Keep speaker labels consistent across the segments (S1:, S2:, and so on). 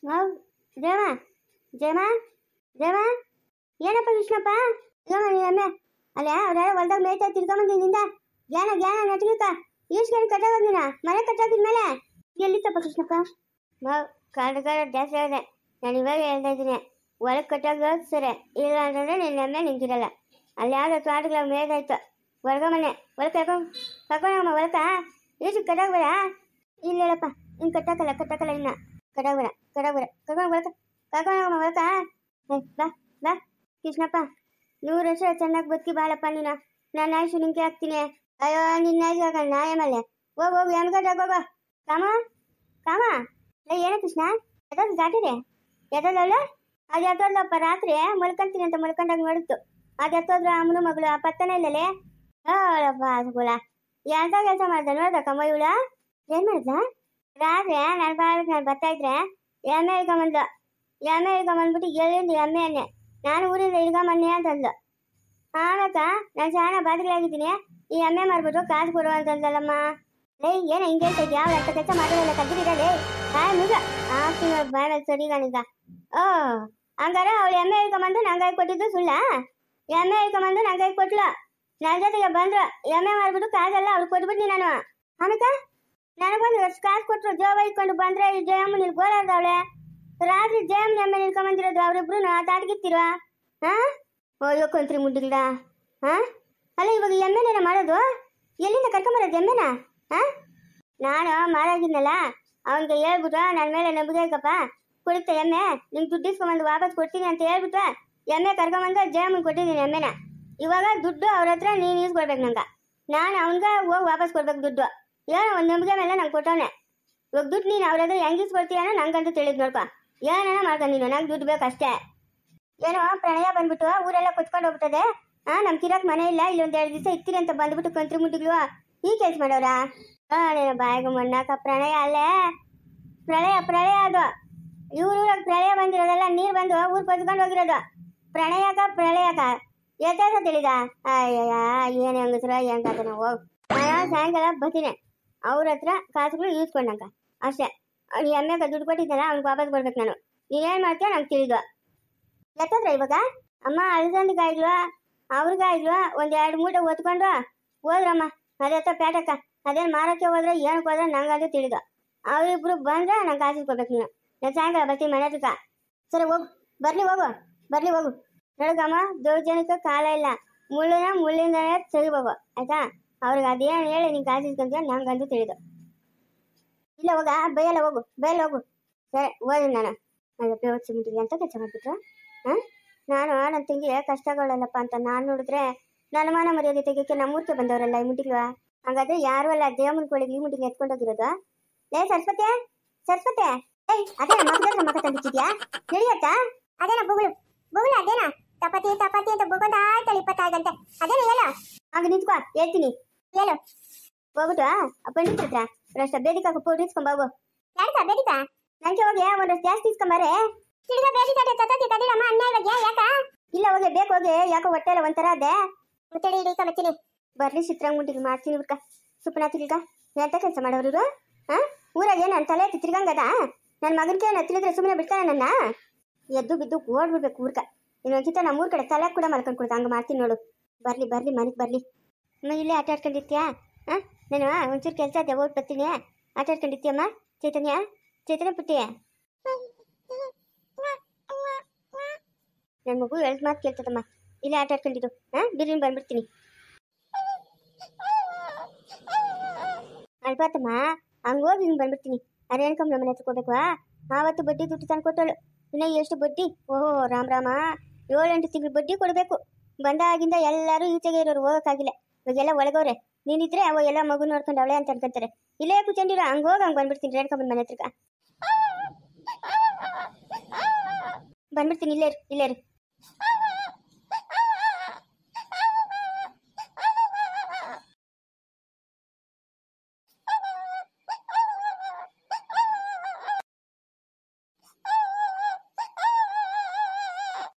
S1: ಹೌದು. ಜಯಮ್ಮ ಜಯಮ್ಮ ಜಯಮ್ಮ ಏನಪ್ಪ ಕೃಷ್ಣಪ್ಪ ಜಯಮ್ಮ ನೀನಮ್ಮೆ ಅಲ್ಲ ಅವ್ರ ಹೊಲ್ದಾಗ ಮೇಯ್ತಾ ತಿರ್ಕೊಂಬಂದಿನಿಂದ ಜ್ಞಾನ ಜ್ಞಾನ ನಟಕ ಈಸ್ಕೊಂಡು ಕಟ್ಟಾಗೋದಿನ ಮನೆ ಕಟ್ಟಾಕಿದ್ಮೇಲೆ ಎಲ್ಲಿತ್ತಪ್ಪ ಕೃಷ್ಣಪ್ಪ ನಾವು ಕಾಡು ಜಾಸ್ತಿ ಆಗಿದೆ. ನಾನು ಇವಾಗ ಹೇಳ್ತಾ ಇದ್ದೀನಿ ಹೊಲಕ್ಕೆ ಕಟ್ಟಾಗ ಸರಿ ಇಲ್ಲ ಅಂತಂದ್ರೆ ನಿನ್ನ ಎಮ್ಮೆ ನಿಂತಿರಲ್ಲ. ಅಲ್ಲಿ ಯಾವುದೋ ತೋಟಗಳ ಮೇಯ್ದಾಯ್ತು ಹೊರಗ ಮನೆ ಹೊಲಕ್ಕೆ ಕರ್ಕೊಂಡಮ್ಮ ಹೊಲಕ ಈಸು ಕಟ್ಟಾಗ್ಬೇಡ. ಇಲ್ಲ ಹೇಳಪ್ಪ ಇನ್ನು ಕಟ್ಟಾಕಲ್ಲ ಇನ್ನ ಕಟ್ಟಾಗ್ಬೇಡ ಕರ್ಕೊಂಡು ಕರ್ಕೊಂಡೋಗಮ್ಮ ಹೊಲಕ. ಬಾ ಬಾ ಕೃಷ್ಣಪ್ಪ 100 ವರ್ಷ ಚೆನ್ನಾಗಿ ಬದುಕಿ ಬಾಳಪ್ಪ ನೀನು. ನಾನು ಆಯುಷು ನಿಂಗೆ ಹಾಕ್ತೀನಿ. ಅಯ್ಯೋ ನಿನ್ನ ಆಯುಷು ಹಾಕೋಣ ನಾಯ ಮೇಲೆ ಹೋಗು ಎಮ್ಗಟ್ಟಾಗ ಹೋಗೋ ಕಾಮ ಏನ ಕೃಷ್ಣ ಎತ್ತೋದು ದಾಟಿದೆ ಎತ್ತೋದವಳು ಅದು ಎತ್ತೋದ್ಲಪ್ಪ ರಾತ್ರಿ ಮಲ್ಕೊಂತೀನಿ ಅಂತ ಮಲ್ಕೊಂಡಾಗ ನೋಡಿತ್ತು. ಅದು ಎತ್ತೋದ್ರ ಅಮ್ಮನ ಮಗಳು ಆ ಪತ್ತನೇ ಇಲ್ಲಲೇ ಹೇಳಪ್ಪ ಅದ್ಗುಳ ಎಂತ ಕೆಲಸ ಮಾಡ್ದ ನೋಡ್ದಕ್ಕಮ್ಮ ಇವಳ ಏನ್ ಮಾಡ್ದ ರಾತ್ರಿ ನಾನು ಬರ್ತಾ ಇದ್ರೆ ಎಮ್ಮೆ ಇಳ್ಕೊಂಬಂದ್ಬಿಟ್ಟು ಎಲ್ಲಿಂದ ಎಮ್ಮೆಯನ್ನೇ ನಾನು ಊರಿಂದ ಇಳ್ಕೊಂಬನ್ನಿ ಅಂತಂದ್ಲು. ಆಮೇಕ ನಾನು ಶಾಣ ಬಾದಿಗಳಾಗಿದ್ದೀನಿ ಈ ಎಮ್ಮೆ ಮಾರ್ಬಿಟ್ಟು ಕಾಸು ಕೊಡು ಅಂತಂದಲ್ಲಮ್ಮ. ಏನ ಹಿಂಗೆ ಹೇಳ್ತಾ ಇದ್ಯಾ ಅವ್ರ ಅಂತ ಕೆಲಸ ಮಾಡೋಲ್ಲ ಕದ್ದಿರಲೇ ನಿಜ ಆಗ್ತೀನಿ ಬಾಯ ಮೇಲೆ ಸರಿಗಾನೀಗ. ಹಂಗಾರ ಅವಳು ಎಮ್ಮೆ ಇಳ್ಕೊಂಬಂದು ನಂಗೆ ಕೊಟ್ಟಿದ್ದು ಸುಳ್ಳ. ಎಮ್ಮೆ ಇಳ್ಕೊಂಬಂದು ನಂಗೆ ಕೊಟ್ಲು ನನ್ನ ಜೊತೆಗೆ ಬಂದ್ರು ಎಮ್ಮೆ ಮಾರ್ಬಿಟ್ಟು ಕಾಸೆಲ್ಲ ಅವ್ಳು ಕೊಟ್ಬಿಟ್ನಿ ನಾನು. ಆಮೇಕ ನನಗೊಂದು ಅಷ್ಟು ಕಾಸು ಕೊಟ್ಟರು ಜೋಬ ಇಟ್ಕೊಂಡು ಬಂದ್ರೆ ಈ ಜಯಮ್ಮನ ಇಲ್ಲಿ ಗೋಲಾಡ್ದವಳೆ ರಾತ್ರಿ ಜಯಮ್ಮನ ಎಮ್ಮೆ ಇಳ್ಕೊಂಬಂದಿರೋದು ಅವ್ರಿಬ್ರು ತಾಟ್ಗಿತ್ತಿರುವ ಯೋಕೊಂತ್ರಿ ಮುಡ್ಡಿಲ್ದ ಅಲ್ಲ ಇವಾಗ ಎಮ್ಮೆನೇನ ಮಾಡೋದು ಎಲ್ಲಿಂದ ಕರ್ಕೊಂಬರೋದು ಎಮ್ಮೆನ ನಾನು ಮಾರಾಗಿದ್ನಲ್ಲ ಅವನಿಗೆ ಹೇಳ್ಬಿಟ್ಟು ನನ್ನ ಮೇಲೆ ನಂಬಿಕೆ ಐಕಪ್ಪ ಕೊಡುತ್ತೆ ಎಮ್ಮೆ ನಿಂಗೆ ದುಡ್ಡು ಇಸ್ಕೊಂಬಂದು ವಾಪಸ್ ಕೊಡ್ತೀನಿ ಅಂತ ಹೇಳ್ಬಿಟ್ಟು ಎಮ್ಮೆ ಕರ್ಕೊಂಬಂದು ಜಯಮ್ಮನ್ ಕೊಟ್ಟಿದ್ದೀನಿ ಎಮ್ಮೆನ. ಇವಾಗ ದುಡ್ಡು ಅವ್ರ ಹತ್ರ ನೀನು ಈಸ್ಕೊಡ್ಬೇಕು ನಂಗೆ. ನಾನು ಅವನ್ಗೆ ಹೋಗಿ ವಾಪಸ್ ಕೊಡ್ಬೇಕು ದುಡ್ಡು. ಏನೋ ಒಂದು ನಂಬಿಕೆ ಮೇಲೆ ನಂಗೆ ಕೊಟ್ಟವನೆ. ಇವಾಗ ದುಡ್ಡು ನೀನು ಅವ್ರ ಹತ್ರ ಹೆಂಗೆ ಈಸ್ಕೊಡ್ತೀಯನೋ ನಂಗಂತೂ ತಿಳಿದ್ ನೋಡ್ಕೊ. ಏನೇನ ಮಾಡ್ಕೊಂಡು ನೀನು ನಂಗೆ ದುಡ್ಡು ಬೇಕಷ್ಟೇ. ಏನೋ ಪ್ರಣಯ ಬಂದ್ಬಿಟ್ಟು ಊರೆಲ್ಲ ಕೊಚ್ಕೊಂಡು ಹೋಗ್ಬಿಟ್ಟದೆ. ನಮ್ ಕಿರಕ್ ಮನೆ ಇಲ್ಲ ಇಲ್ಲೊಂದು 2 ದಿವಸ ಇರ್ತೀರಿ ಅಂತ ಬಂದ್ಬಿಟ್ಟು ಕಂತ್ರಿ ಮುಟ್ಟಿಗಳು ಈ ಕೆಲ್ಸ ಮಾಡೋರ ಬಾಯಿಗೆ ಮಣ್ಣಾಕ ಪ್ರಣಯ ಅಲ್ಲೇ ಪ್ರಳಯ ಅದು ಊರಾಗ ಪ್ರಳಯ ಬಂದಿರೋದೆಲ್ಲ ನೀರು ಬಂದು ಊರು ಕೊಚ್ಕೊಂಡು ಹೋಗಿರೋದು ಪ್ರಳಯಕ ಎತ್ತ ತಿಳಿದ ಅಯ್ಯಯ್ಯ ಏನೇ ಹಂಗಸ್ರ ಏನ್ ಕಾತ ನಾವು ನಾನು ಸಾಯಂಕಾಲ ಬರ್ತೀನಿ ಅವ್ರ ಹತ್ರ ಕಾಸುಗಳು ಈಸ್ಕೊಂಡಂಕ ಅಷ್ಟೇ. ಅವ್ನು ಎಮ್ಮೆಗೆ ದುಡ್ಡು ಕೊಟ್ಟಿದ್ದಲ್ಲ ಅವ್ನಿಗೆ ವಾಪಸ್ ಕೊಡ್ಬೇಕು ನಾನು. ನೀನೇನು ಮಾಡ್ತೀಯ ನಂಗೆ ತಿಳಿದು ಎತ್ತದ್ರ ಇವಾಗ ಅಮ್ಮ ಅಲ್ಸಂದಿಗಾಯ್ಲ್ವಾ ಅವ್ರಿಗಾಯ್ಲ್ವಾ 1-2 ಮೂಟೆ ಒತ್ಕೊಂಡು ಹೋದ್ರಮ್ಮ ಅದೆತ್ತ ಪೇಟಕ್ಕ ಅದೇನು ಮಾರಕ್ಕೆ ಹೋದ್ರೆ ಏನಕ್ಕೆ ಹೋದ್ರೆ ನಂಗಂತೂ ತಿಳಿದು. ಅವರಿಬ್ರು ಬಂದ್ರೆ ನಂಗೆ ಕಾಸು ಕೊಡ್ಬೇಕು ನೀನು. ನಾನು ಸಾಯಂಕಾಲ ಬರ್ತೀನಿ ಮನೆ ಹತ್ರಕ್ಕ. ಸರಿ ಬರ್ಲಿ ಹೋಗು ನೋಡಗಮ್ಮ ದೌರ್ಜನ್ಯಕ್ಕೆ ಕಾಲ ಇಲ್ಲ. ಮುಳ್ಳಿಂದನೇ ತೆಗಿಬೇಕು ಆಯ್ತಾ. ಅವ್ರಿಗೆ ಅದೇನು ಹೇಳಿ ನೀನು ಕಾಸು ಇಸ್ಕೊಂತೀಯ ನಂಗಂತೂ ತಿಳಿದು. ಇಲ್ಲ ಹೋಗ ಬೈಯಲ್ಲ ಹೋಗು ಸರಿ ಓದಿ ನಾನು ಬೇವತ್ತು ಮುಟ್ಟಿಗೆ ಅಂತ ಕೆಲಸ ಮಾಡ್ಬಿಟ್ರ ನಾನು ನನ್ನ ತಂಗಿ ಕಷ್ಟಗಳಲ್ಲಪ್ಪ ಅಂತ ನಾನು ನೋಡಿದ್ರೆ ನನ್ನ ಮಾನ ಮರ್ಯಾದೆ ತೆಗಿಯೋಕ್ಕೆ ನಮ್ಮೂರ್ಗೆ ಬಂದವರಲ್ಲ ಈ ಮುಟ್ಟಿಲ್ವಾ. ಹಂಗಾದ್ರೆ ಯಾರು ಅಲ್ಲ ದೇವಮ್ಮನ ಕೋಳಿಗೆ ಈ ಮುಟ್ಟಿಗೆ ಎತ್ಕೊಂಡೋಗಿರೋದು. ಸರಸ್ವತಿ ಅದೇನ ಮಕ್ಕ ತಂದಿದ್ಯಾ ನಡೆಯತ್ತ ಅದೇನ ಬುಗುಳು ಅದೇನ ತಪಾತಿ ಅಂತ ಬುಗೊಂಡ ಆಯ್ತಲ್ಲ 25 ಗಂಟೆ ಅದೇನ ಹೇಳ ಹಂಗ ನಿಂತ್ಕೋ ಹೇಳ್ತೀನಿ ಹೇಳು ಹೋಗ್ಬಿಟ್ಟು ಪಂಡಿತ್ರ ಹತ್ರ ಅಷ್ಟ ಬೇದಿಕ ಪೌಡ್ರ್ ಇಸ್ಕೊಂಬೋಗು. ಯಾಕ ಬೇದಿಕ ನಂಗೆ ಹೋಗಿ ಒಂದಷ್ಟು ಜಾಸ್ತಿ ಇಸ್ಕೊಂಬಾರೆ ತಿರ್ಗಾ ಬೇದಿಕ ತತಾತಿ ತದಿರಮ್ಮ ಅನ್ನ ಇವಾಗ ಯಾಕ ಇಲ್ಲ ಹೋಗಿ ಬೇಕು ಹೋಗಿ ಯಾಕೋ ಹೊಟ್ಟೆ ಎಲ್ಲ ಒಂಥರ ಅದೇ ಮುತ್ತಡಿ ಹಿಡಿಕ ಬರ್ತೀನಿ ಬರ್ಲಿ ಚಿತ್ರಾಂಗ್ ಮುಟ್ಟಿಗೆ ಮಾಡ್ತೀನಿ ಬಿಡ್ಕ ಸುಪ್ಪನ ತಿರ್ಗ ಎಂತ ಕೆಲಸ ಮಾಡೋರು ಊರಾಗೆ ನನ್ನ ತಲೆ ತಿರ್ಗಂಗದ ನನ್ನ ಮಗನಿಗೆ ನಾನು ತಿಳಿದ್ರೆ ಸುಮ್ಮನೆ ಬಿಡ್ತಾನೆ ನನ್ನ ಎದ್ದು ಬಿದ್ದು ಓಡ್ಬಿಡ್ಬೇಕು ಊರ್ಕ. ಇನ್ನೊಂದ್ಕಿತ ನಮ್ಮ ಊರ್ ಕಡೆ ತಲೆ ಕೂಡ ಮಲ್ಕೊಂಡು ಕೊಡ್ತಾ ಹಂಗೆ ಮಾಡ್ತೀನಿ ನೋಡು. ಬರ್ಲಿ ಮನೆಗೆ ಬರ್ಲಿ ಇಲ್ಲೇ ಆಟ ಆಡ್ಕೊಂಡಿರ್ತೀಯಾ ನಾನು ಒಂಚೂರು ಕೆಲಸ ಇದೆ ಓಟ್ ಬರ್ತೀನಿ ಆಟ ಆಡ್ಕೊಂಡಿರ್ತೀಯಮ್ಮ. ಚೈತನ್ಯ ಪುಟ್ಟಿ ನನ್ನ ಮಗು ಹೇಳ್ದು ಮಾತು ಕೇಳ್ತದಮ್ಮ ಇಲ್ಲೇ ಆಟ ಆಡ್ಕೊಂಡಿದ್ದು ಬಿರಿಯಾನಿ ಬಂದ್ಬಿಡ್ತೀನಿ ಅಲ್ಪಾತಮ್ಮ ಹಂಗೆ ಹೋಗಿ ಹಿಂಗೆ ಬಂದ್ಬಿಡ್ತೀನಿ. ಅರೇನ್ಕಮ್ಮ ನಮ್ಮ ಮನೆ ಹತ್ರ ಹೋಗ್ಬೇಕು ಆವತ್ತು ಬಡ್ಡಿ ದುಡ್ಡು ತಂದು ಕೊಟ್ಟಳು. ಇನ್ನು ಎಷ್ಟು ಬಡ್ಡಿ ಓಹೋ ರಾಮ 7-8 ತಿಂಗಳು ಬಡ್ಡಿ ಕೊಡಬೇಕು. ಬಂದಾಗಿಂದ ಎಲ್ಲರೂ ಈಚೆಗೆ ಇರೋರು ಹೋಗೋಕ್ಕಾಗಿಲ್ಲ. ಇವಾಗೆಲ್ಲ ಒಳಗವ್ರೆ ನೀನಿದ್ರೆ ಅವ ಎಲ್ಲ ಮಗು ನೋಡ್ಕೊಂಡು ಅವಳೆ ಅಂತ ಅನ್ಕೊಂತಾರೆ. ಇಲ್ಲೇ ಕೂತ್ಕೊಂಡಿರೋ ಹಂಗೆ ಬಂದ್ಬಿಡ್ತೀನಿ ರೇಣುಕಮ್ಮನ ಮನೆ ಹತ್ರಕ್ಕ ಬಂದ್ಬಿಡ್ತೀನಿ. ಇಲ್ಲೇ ಇರು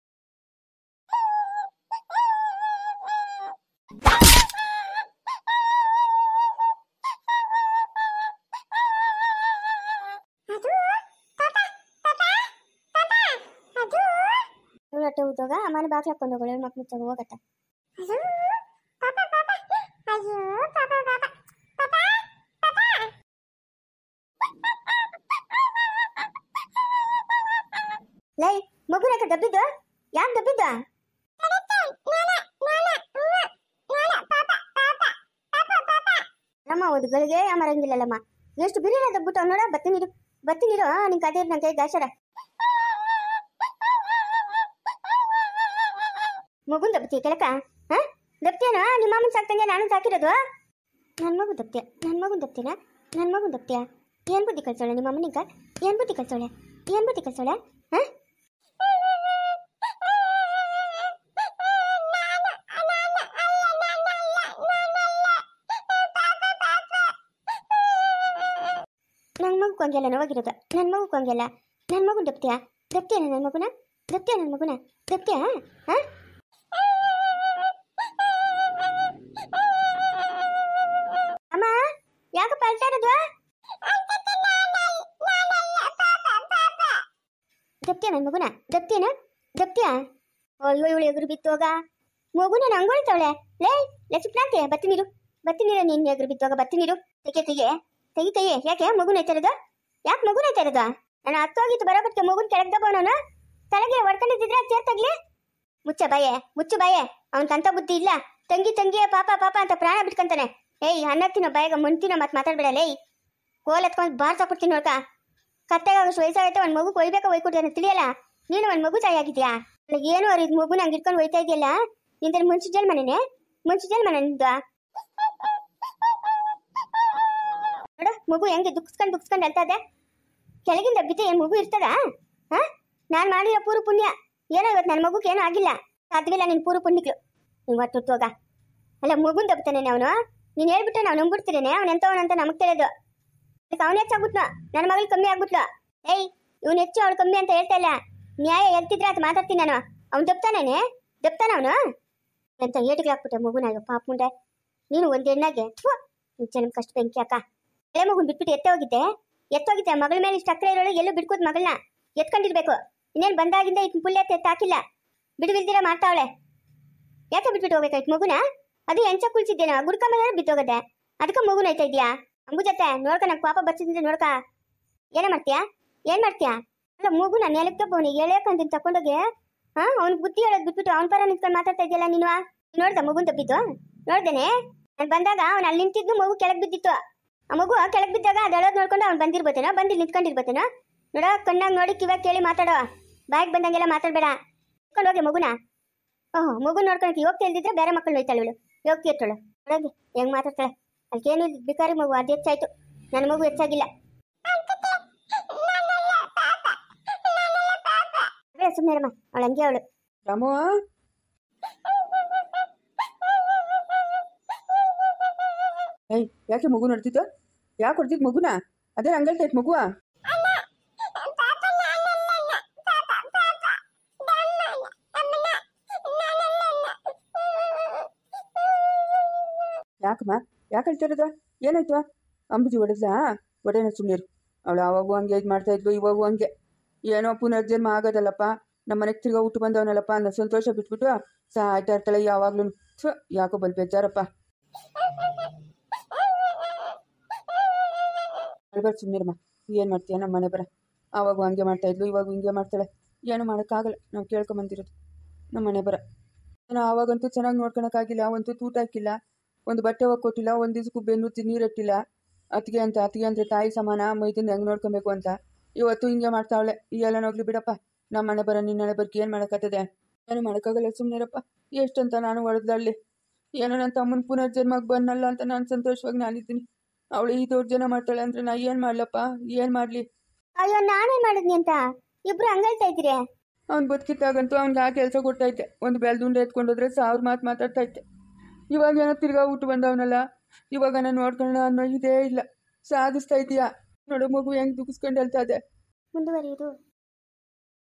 S1: ಮಗಳು ಹೊಟ್ಟೆ ಉದ್ದೋಗ ಮನೆ ಬಾಕ್ಲು ಹಾಕೊಂಡು ಹೋಗೋಳು ಮಕ್ಳು ಮುಚ್ಚೋಗ ಹೋಗತ್ತ. ಲೈ ಮಗುನಕ ದಬ್ಬಿದ್ದು ಯಾಕೆ ದಬ್ಬಿದ್ದು? ನಮ್ಮ ಒಂದು ಗಳಿಗೆ ಮರಂಗಿಲ್ಲಲ್ಲಮ್ಮ. ಎಷ್ಟು ಬಿರಿಯಾನಿ ದಬ್ಬಿಟ್ಟು ನೋಡ. ಬತ್ತಿ ನೀರು ನಿನ್ ಕತೆ ನಂಗೆ ದಾಸರ ಮಗುನ್ ದಬ್ತಿ ಕೆಳಕ. ಹಾ ದಬ್ತಿಯೇನ? ನಿಮ್ಮ ಮಾಮನ್ ಸಾಕ್ತಂಗೆ ನಾನು ಸಾಕಿರೋದು. ನನ್ನ ಮಗು ದಬ್ತಿಯ, ನನ್ನ ಮಗುನ್ ದಬ್ತಿನ, ನನ್ನ ಮಗುನ್ ದಬ್ತಿಯ. ಏನ್ ಬುದ್ಧಿ ಕಲ್ಸೋಳೆ ನಿಮ್ಮ ಅಮ್ಮನಿಗ? ಏನ್ ಬುದ್ಧಿ ಕಲ್ಸೋಳೆ? ಏನ್ ಬುದ್ಧಿ ಕಲ್ಸೋಳೆ? ಹಾ ನನ್ನ ಮಗು ಕೊಂಗೆಲ್ಲ ನೋವಾಗಿರೋದು. ನನ್ನ ಮಗು ಕೊಂಗೆಲ್ಲ. ನನ್ನ ಮಗುನ್ ದಬ್ತಿಯ ದಬ್ತಿಯೇನ? ನನ್ನ ಮಗುನ ದಬ್ತಿಯ? ನನ್ನ ಮಗುನ ದಬ್ತಿಯ? ಹಾ ಅಮ್ಮ ಯಾಕಪ್ಪ ಅಳ್ತಾ ಇರೋದು? ದಬ್ತಿಯ ನನ್ನ ಮಗುನ ದಬ್ತಿಯೇನ? ದಬ್ತಿಯ? ಅಯ್ಯೋ ಇವಳು ಎದುರು ಬಿತ್ತೋಗ ಮಗುನ ನಂಗೊಳ್ತಾವಳೆ. ಲೇ ಲಕ್ಷ್ಮಣಾಂತೆ ಬತ್ತಿ ನೀರು ನೀನು ಎದುರು ಬಿತ್ತೋಗ ಬತ್ತಿ ನೀರು. ತೆಗಿ ಕೈಯೇ. ಯಾಕೆ ಮಗುನ ಐತಾ ಇರೋದು? ಯಾಕೆ ಮಗುನ ಐತಾ ಇರೋದು? ನಾನು ಹತ್ತೋಗಿತ್ತು ಬರೋಬಕ್ಕೆ ಮಗುನ ಕೆಳಗೆ ದಬ್ಬವನು ತಲೆಗೆ ಹೊಡ್ಕೊಂಡಿದ್ದಿದ್ರೆ ಚೇರ್ ತಗ್ಲಿ. ಮುಚ್ಚು ಬಾಯೆ ಅವನ್ಕಂತ ಬುದ್ಧಿ ಇಲ್ಲ. ತಂಗಿ ಪಾಪ ಅಂತ ಪ್ರಾಣ ಬಿಟ್ಕೊಂತಾನೆ. ಏಯ್ ಅನ್ನತ್ತಿನೋ ಬಾಯಿಗ ಮುಂತಿನೋ ಮತ್ತೆ ಮಾತಾಡ್ಬೇಡ. ಲೇ ಕೋಲ್ ಎತ್ಕೊಂಡು ಬಾರ್ಸಾಕ್ಬಿಡ್ತೀನಿ ನೋಡ್ಕ. ಕತ್ತೆಗಾಗಷ್ಟು ವಯಸ್ಸಾಗೈತೆ ಒಂದು ಮಗು ಒಯ್ಬೇಕಾ ಒಯ್ಕೊಡ್ತಾನೆ ತಿಳಿಯಲ್ಲ. ನೀನು ಒಂದು ಮಗು ತಾಯಿ ಆಗಿದ್ಯಾ? ಏನು ಅವ್ರು ಇದು ಮಗು ನಂಗೆ ಇಟ್ಕೊಂಡು ಒಯ್ತಾ ಇದೆಯಲ್ಲ. ನಿಂದ ಮುಂಚೆ ಮನೆ ನಿಂದ ನೋಡ. ಮಗು ಹೆಂಗೆ ದುಃಖಿಸ್ಕೊಂಡು ಅಳ್ತಾ ಇದೆ. ಕೆಳಗಿಂದ ಬಿದ್ದೆ ಏನು ಮಗು ಇರ್ತದ? ಹಾ ನಾನು ಮಾಡಿರೋ ಪೂರು ಪುಣ್ಯ. ಏನೋ ಇವತ್ತು ನನ್ನ ಮಗುಗೆ ಏನೂ ಆಗಿಲ್ಲ. ಸಾಧ್ಯವಿಲ್ಲ ನಿನ್ನ ಪೂರು ಪುಣ್ಯಗಳು. ನೀವು ಹೊತ್ತೋಗ ಅಲ್ಲ ಮಗುನ್ ದಬ್ತಾನೆ ಅವನು. ನೀನು ಹೇಳ್ಬಿಟ್ರೆ ನಾವು ನಂಬಿಡ್ತೀರೇನೆ ಅವ್ನು ಎಂತವನಂತ ನಮಗೆ ತಿಳಿಯೋದು. ಅವನು ಹೆಚ್ಚಾಗ್ಬಿಟ್ನು, ನನ್ನ ಮಗಳು ಕಮ್ಮಿ ಆಗ್ಬಿಟ್ಲು. ಏಯ್ ಇವ್ನು ಹೆಚ್ಚು ಅವಳು ಕಮ್ಮಿ ಅಂತ ಹೇಳ್ತಾ ಇಲ್ಲ. ನ್ಯಾಯ ಎಲ್ತಿದ್ರೆ ಅಂತ ಮಾತಾಡ್ತೀನಿ ನಾನು. ಅವ್ನು ದಬ್ತಾನ ಅವನು ಅಂತ ಏಟಿಗೆ ಹಾಕ್ಬಿಟ್ಟೆ ಮಗುನ. ಪಾಪ ಮುಂಡೆ ನೀನು ಒಂದು ಹೆಣ್ಣಾಗೆ ಜನ ಕಷ್ಟ ಬೆಂಕಿ ಅಕ್ಕ. ಎಳೆ ಮಗುನ್ ಬಿಟ್ಬಿಟ್ಟು ಎತ್ತೆ ಹೋಗಿದ್ದೆ ಮಗಳ ಮೇಲೆ ಇಷ್ಟು ಅಕ್ಕರೆ ಇರೋಳು. ಎಲ್ಲೂ ಬಿಡ್ಕೋದು ಮಗಳನ್ನ ಎತ್ಕೊಂಡಿರ್ಬೇಕು. ಇನ್ನೇನು ಬಂದಾಗಿಂದ ಇತ್ತು ಪುಲ್ಯ ಹಾಕಿಲ್ಲ. ಬಿಡುವಿಲ್ದಿರ ಮಾಡ್ತಾವಳೆ. ಯಾಕೆ ಬಿಟ್ಬಿಟ್ಟು ಹೋಗ್ಬೇಕಾಯ್ತು ಮಗುನ? ಅದು ಎಂಚ ಕುಳಿಸಿದ್ದೇನೋ ಗುಡ್ಕ ಮೇಲೆ ಬಿದ್ದೋಗದೆ. ಅದಕ್ಕೆ ಮಗುನ ಆಯ್ತಾ ಇದೆಯಾ? ಅಂಬು ಜೊತೆ ನೋಡ್ಕ ನಂಗೆ ಪಾಪ ಬರ್ತಿದ್ರೆ ನೋಡ್ಕ. ಏನ್ ಮಾಡ್ತೀಯಾ ಅಲ್ಲ ಮಗುನ ನೆಲಕ್ಕೆ ಬೋನಿ ಎಳೆಯಕಂತ ತಕೊಂಡೋಗಿ ಅವ್ನಿಗೆ ಬುದ್ಧಿ ಹೇಳೋದು ಬಿಟ್ಬಿಟ್ಟು ಅವ್ನ ಪರ ನಿಂತ್ಕೊಂಡು ಮಾತಾಡ್ತಾ ಇದೆಯಲ್ಲ ನೀನು. ನೋಡ್ದ ಮಗುನ್ ತಪ್ಪಿದ್ದು? ನೋಡ್ದೇನೆ ನಾನು ಬಂದಾಗ ಅವ್ನು ಅಲ್ಲಿ ನಿಂತಿದ್ದು ಮಗು ಕೆಳಗೆ ಬಿದ್ದಿತ್ತು. ಆ ಮಗು ಕೆಳಗೆ ಬಿದ್ದಾಗ ಅದು ಹೇಳೋದು ನೋಡ್ಕೊಂಡು ಅವ್ನು ಬಂದಿರ್ಬೋತೇನೋ, ಬಂದು ನಿಂತ್ಕೊಂಡಿರ್ಬೋತೇನೋ. ನೋಡ ಕಣ್ಣಾಗ ನೋಡಿ ಕಿವಾಗ ಕೇಳಿ ಮಾತಾಡೋ. ಬಾಯಿಗೆ ಬಂದಂಗೆಲ್ಲ ಮಾತಾಡ್ಬೇಡ. ಇಟ್ಕೊಂಡು ಹೋಗಿ ಮಗುನ. ಮಗು ನೋಡ್ಕೊಳಕ್ಕೆ ಯೋಗ್ತಿ ಇಲ್ದಿದ್ರೆ ಬೇರೆ ಮಕ್ಕಳು ಹೋಯ್ತಾಳು ಇವಳು. ಯೋಗ್ತಿ ಇಟ್ಟಳು ನೋಡೋಗಿ ಹೆಂಗ್ ಮಾತಾಡ್ತಾಳೆ. ಅದಕ್ಕೇನು ಬೇಕಾರಿ ಮಗು ಅದು ಹೆಚ್ಚಾಯ್ತು. ನನ್ನ ಮಗು ಹೆಚ್ಚಾಗಿಲ್ಲ. ಸುಮ್ಮನೆ ಅವಳು ಹಂಗೆ ಅವಳು.
S2: ರಾಮು ಏಯ್ ಯಾಕೆ ಮಗು ನೋಡ್ತಿತ್ತು? ಯಾಕೆ ಹೊಡ್ತಿದ್ ಮಗುನ? ಅದೇ ಹಂಗಲ್ತೈತ್ ಮಗುವ. ಯಾಕಮ್ಮ ಯಾಕೆ ಹೇಳ್ತಿರೋದು? ಏನಾಯ್ತು? ಅಂಬುಜಿ ಹೊಡೆದ್ಲಾ? ಹೊಡೆನ ಸುಮ್ಮನಿರು. ಅವಳು ಆವಾಗೂ ಹಂಗೆ ಇದು ಮಾಡ್ತಾ ಇದ್ಲು, ಇವಾಗೂ ಹಂಗೆ. ಏನೋ ಪುನರ್ಜನ್ಮ ಆಗೋದಲ್ಲಪ್ಪ. ನಮ್ಮ ಮನೆಗೆ ತಿರ್ಗಾ ಊಟ ಬಂದವನಲ್ಲಪ್ಪ ಅನ್ನೋ ಸಂತೋಷ ಬಿಟ್ಬಿಟ್ಟು ಸಾಯ್ತಾ ಇರ್ತಾಳೆ ಯಾವಾಗ್ಲೂ. ಯಾಕೋ ಬಲ್ ಬೇಜಾರಪ್ಪ. ಅಳ್ಬಾರ್ದು ಸುಮ್ಮನಿರಮ್ಮ. ಏನು ಮಾಡ್ತೀಯ? ನಮ್ಮ ಮನೆ ಬರ ಆವಾಗೂ ಹಂಗೆ ಮಾಡ್ತಾ ಇದ್ಲು, ಇವಾಗೂ ಹಿಂಗೆ ಮಾಡ್ತಾಳೆ. ಏನೂ ಮಾಡೋಕ್ಕಾಗಲ್ಲ. ನಾವು ಕೇಳ್ಕೊಂಬಂದಿರೋದು ನಮ್ಮ ಮನೆ ಬರ. ಏನೋ ಆವಾಗಂತೂ ಚೆನ್ನಾಗಿ ನೋಡ್ಕೊಳಕ್ಕಾಗಿಲ್ಲ. ಒಂದು ತೂಟ ಹಾಕಿಲ್ಲ, ಒಂದು ಬಟ್ಟೆ ಹೋಗಿ ಕೊಟ್ಟಿಲ್ಲ, ಒಂದು ದಿವಸಕ್ಕೂ ಬೆನ್ನುತ್ತಿ ನೀರಿಟ್ಟಿಲ್ಲ. ಅತ್ತಿಗೆ ಅಂದರೆ ತಾಯಿ ಸಮಾನ. ಮೈದನ್ನ ಹೆಂಗೆ ನೋಡ್ಕೊಬೇಕು ಅಂತ ಇವತ್ತು ಹಿಂಗೆ ಮಾಡ್ತಾವಳೆ. ಎಲ್ಲ ನೋಗ್ಲಿ ಬಿಡಪ್ಪ. ನಮ್ಮ ಮನೆ ಬರ ನಿನ್ನಳೆ ಬರ್ಕಿ ಏನು ಮಾಡೋಕ್ಕತ್ತದೆ? ಏನು ಮಾಡೋಕ್ಕಾಗಲ್ಲ. ಸುಮ್ಮನಿರಪ್ಪ. ಎಷ್ಟಂತ ನಾನು ಹೊಡೆದಳ್ಳಿ. ಏನೋ ನನ್ನ ತಮ್ಮನ ಪುನರ್ಜನ್ಮಕ್ಕೆ ಬನ್ನಲ್ಲ ಅಂತ ನಾನು ಸಂತೋಷವಾಗಿ ನಾನಿದ್ದೀನಿ. ಅವಳು ಈ ದೊಡ್ಡ ಜನ ಮಾಡ್ತಾಳೆ ಅಂದರೆ ನಾ ಏನು ಮಾಡ್ಲಪ್ಪ? ಏನು ಮಾಡಲಿ?
S1: ಅಯ್ಯೋ ನಾನೇನು ಮಾಡಿದ್ನಿ ಅಂತ ಇಬ್ರು ಹಂಗಳ್ತಾ ಇದ್ದೀರಿ.
S2: ಅವ್ನು ಬದುಕಿದ್ದಾಗಂತೂ ಅವ್ನಿಗೆ ಆ ಕೆಲಸ ಕೊಡ್ತೈತೆ. ಒಂದು ಬೆಲ್ದುಂಡೆ ಎತ್ಕೊಂಡೋದ್ರೆ 1000 ಮಾತು ಮಾತಾಡ್ತಾ ಇದ್ದೆ. ಇವಾಗ ಏನೋ ತಿರ್ಗಾ ಊಟ ಬಂದವನಲ್ಲ. ಇವಾಗ ನಾನು ನೋಡ್ಕೊಳ್ಳೋಣ ಅನ್ನೋ ಇದೇ ಇಲ್ಲ. ಸಾಧಿಸ್ತಾ ಇದೀಯಾ ನೋಡು. ಮಗು ಹೆಂಗೆ ದುಃಖಿಸ್ಕೊಂಡು ಹೇಳ್ತಾ ಇದೆ.
S1: ಮುಂದುವರಿಯುವುದು